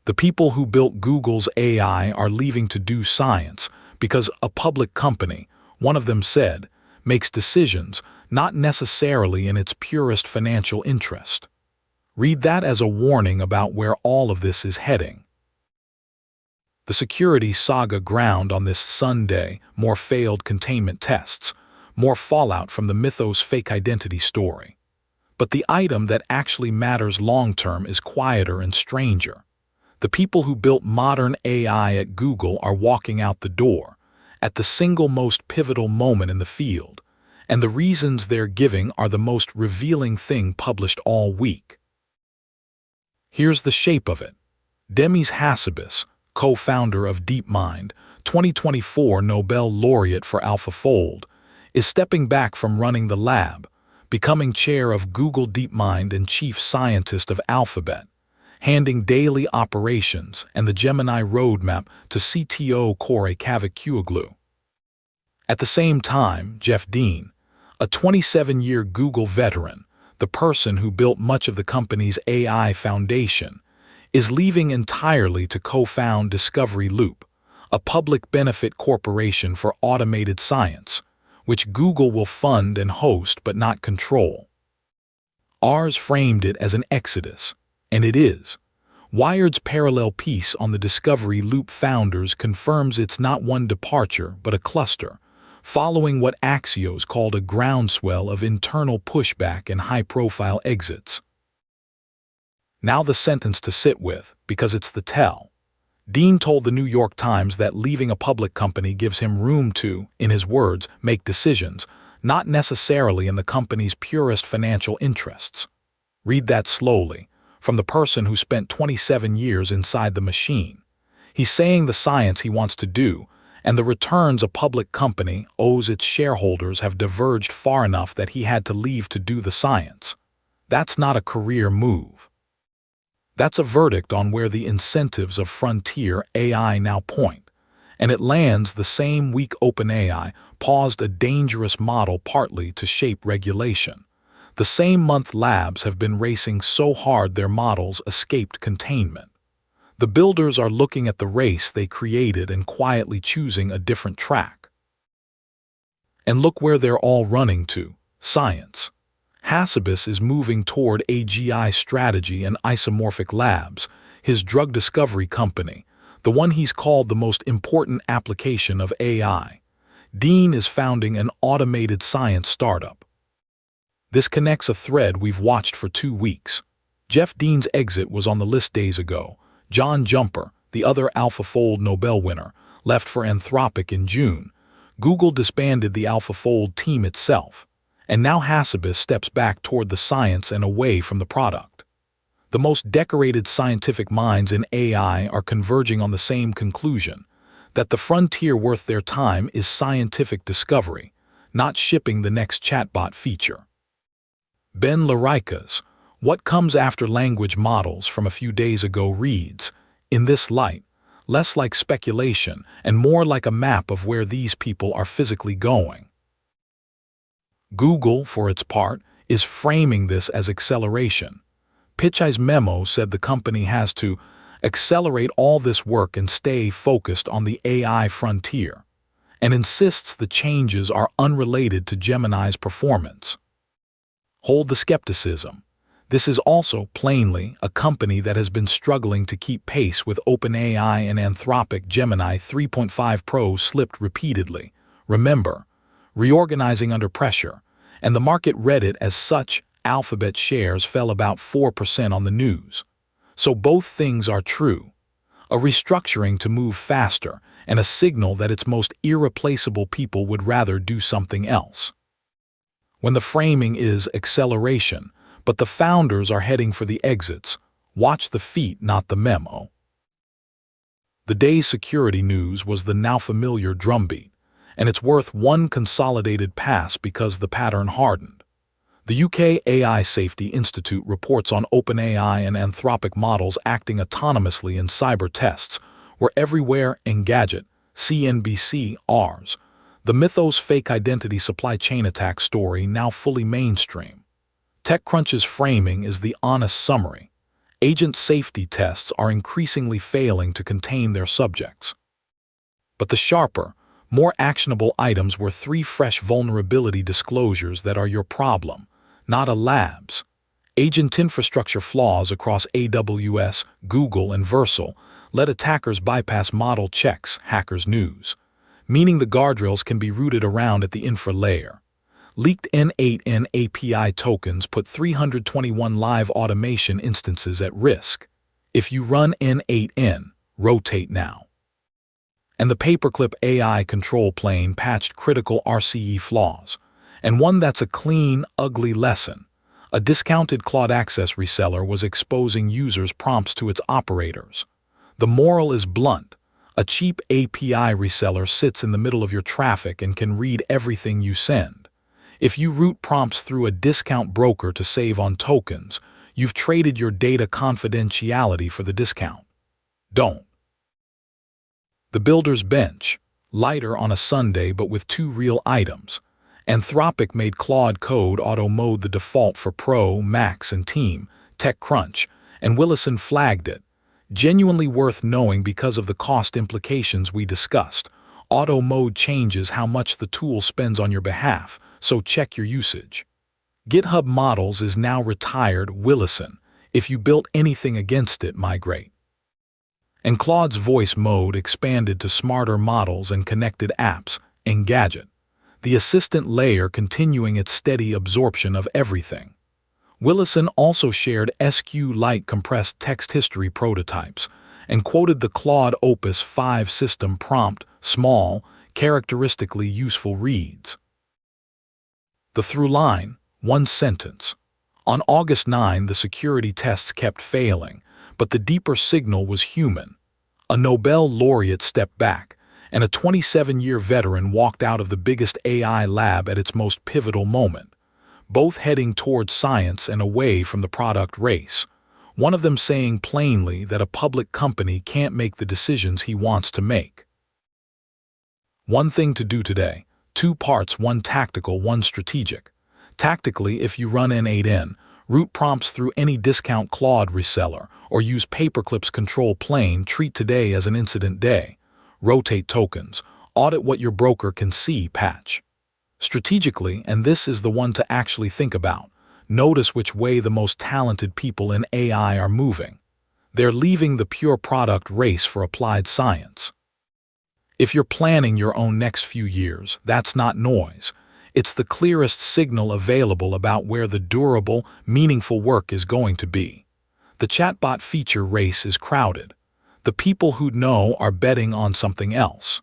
The people who built Google's AI are leaving to do science because a public company, one of them said, makes decisions not necessarily in its purest financial interest. Read that as a warning about where all of this is heading. The security saga ground on this Sunday, more failed containment tests, more fallout from the Mythos fake identity story. But the item that actually matters long-term is quieter and stranger. The people who built modern AI at Google are walking out the door, at the single most pivotal moment in the field, and the reasons they're giving are the most revealing thing published all week. Here's the shape of it. Demis Hassabis, co-founder of DeepMind, 2024 Nobel laureate for AlphaFold, is stepping back from running the lab, becoming chair of Google DeepMind and chief scientist of Alphabet, handing daily operations and the Gemini roadmap to CTO Corey Caviccioglu. At the same time, Jeff Dean, a 27-year Google veteran, the person who built much of the company's AI foundation, is leaving entirely to co-found Discovery Loop, a public benefit corporation for automated science, which Google will fund and host but not control. Ars framed it as an exodus, and it is. Wired's parallel piece on the Discovery Loop founders confirms it's not one departure but a cluster, following what Axios called a groundswell of internal pushback and high-profile exits. Now the sentence to sit with, because it's the tell. Dean told the New York Times that leaving a public company gives him room to, in his words, make decisions, not necessarily in the company's purest financial interests. Read that slowly, from the person who spent 27 years inside the machine. He's saying the science he wants to do, and the returns a public company owes its shareholders have diverged far enough that he had to leave to do the science. That's not a career move. That's a verdict on where the incentives of frontier AI now point, and it lands the same week OpenAI paused a dangerous model partly to shape regulation. The same month labs have been racing so hard their models escaped containment. The builders are looking at the race they created and quietly choosing a different track. And look where they're all running to, science. Hassabis is moving toward AGI strategy and isomorphic labs, his drug discovery company, the one he's called the most important application of AI. Dean is founding an automated science startup. This connects a thread we've watched for 2 weeks. Jeff Dean's exit was on the list days ago. John Jumper, the other AlphaFold Nobel winner, left for Anthropic in June. Google disbanded the AlphaFold team itself. And now Hassabis steps back toward the science and away from the product. The most decorated scientific minds in AI are converging on the same conclusion, that the frontier worth their time is scientific discovery, not shipping the next chatbot feature. Ben Larica's What Comes After Language Models from a few days ago reads, in this light, less like speculation and more like a map of where these people are physically going. Google, for its part, is framing this as acceleration. Pichai's memo said the company has to accelerate all this work and stay focused on the AI frontier, and insists the changes are unrelated to Gemini's performance. Hold the skepticism. This is also, plainly, a company that has been struggling to keep pace with OpenAI and Anthropic. Gemini 3.5 Pro slipped repeatedly. Remember, reorganizing under pressure, and the market read it as such. Alphabet shares fell about 4% on the news. So both things are true. A restructuring to move faster, and a signal that its most irreplaceable people would rather do something else. When the framing is acceleration, but the founders are heading for the exits, watch the feet, not the memo. The day's security news was the now familiar drumbeat, and it's worth one consolidated pass because the pattern hardened. The UK AI Safety Institute reports on OpenAI and Anthropic models acting autonomously in cyber tests, were everywhere. Engadget, CNBC, Rs. The Mythos fake identity supply chain attack story now fully mainstream. TechCrunch's framing is the honest summary. Agent safety tests are increasingly failing to contain their subjects. But the sharper, more actionable items were 3 fresh vulnerability disclosures that are your problem, not a lab's. Agent infrastructure flaws across AWS, Google, and Vercel let attackers bypass model checks, hackers' news, meaning the guardrails can be routed around at the infra layer. Leaked N8N API tokens put 321 live automation instances at risk. If you run N8N, rotate now. And the paperclip AI control plane patched critical RCE flaws. And one that's a clean, ugly lesson. A discounted Claude Access reseller was exposing users' prompts to its operators. The moral is blunt. A cheap API reseller sits in the middle of your traffic and can read everything you send. If you route prompts through a discount broker to save on tokens, you've traded your data confidentiality for the discount. Don't. The Builder's Bench, lighter on a Sunday but with 2 real items. Anthropic made Claude Code Auto Mode the default for Pro, Max, and Team, TechCrunch, and Willison flagged it. Genuinely worth knowing because of the cost implications we discussed. Auto Mode changes how much the tool spends on your behalf, so check your usage. GitHub Models is now retired Willison. If you built anything against it, migrate. And Claude's voice mode expanded to smarter models and connected apps, Engadget. The assistant layer continuing its steady absorption of everything. Willison also shared SQLite compressed text history prototypes and quoted the Claude Opus 5 system prompt, small, characteristically useful reads. The through line, 1 sentence. On August 9, the security tests kept failing, but the deeper signal was human. A Nobel laureate stepped back, and a 27-year veteran walked out of the biggest AI lab at its most pivotal moment, both heading toward science and away from the product race, one of them saying plainly that a public company can't make the decisions he wants to make. One thing to do today, 2 parts, 1 tactical, 1 strategic. Tactically, if you run N8N, route prompts through any discount Claude reseller, or use Paperclip's control plane, treat today as an incident day. Rotate tokens, audit what your broker can see, patch. Strategically, and this is the one to actually think about, notice which way the most talented people in AI are moving. They're leaving the pure product race for applied science. If you're planning your own next few years, that's not noise. It's the clearest signal available about where the durable, meaningful work is going to be. The chatbot feature race is crowded. The people who know are betting on something else.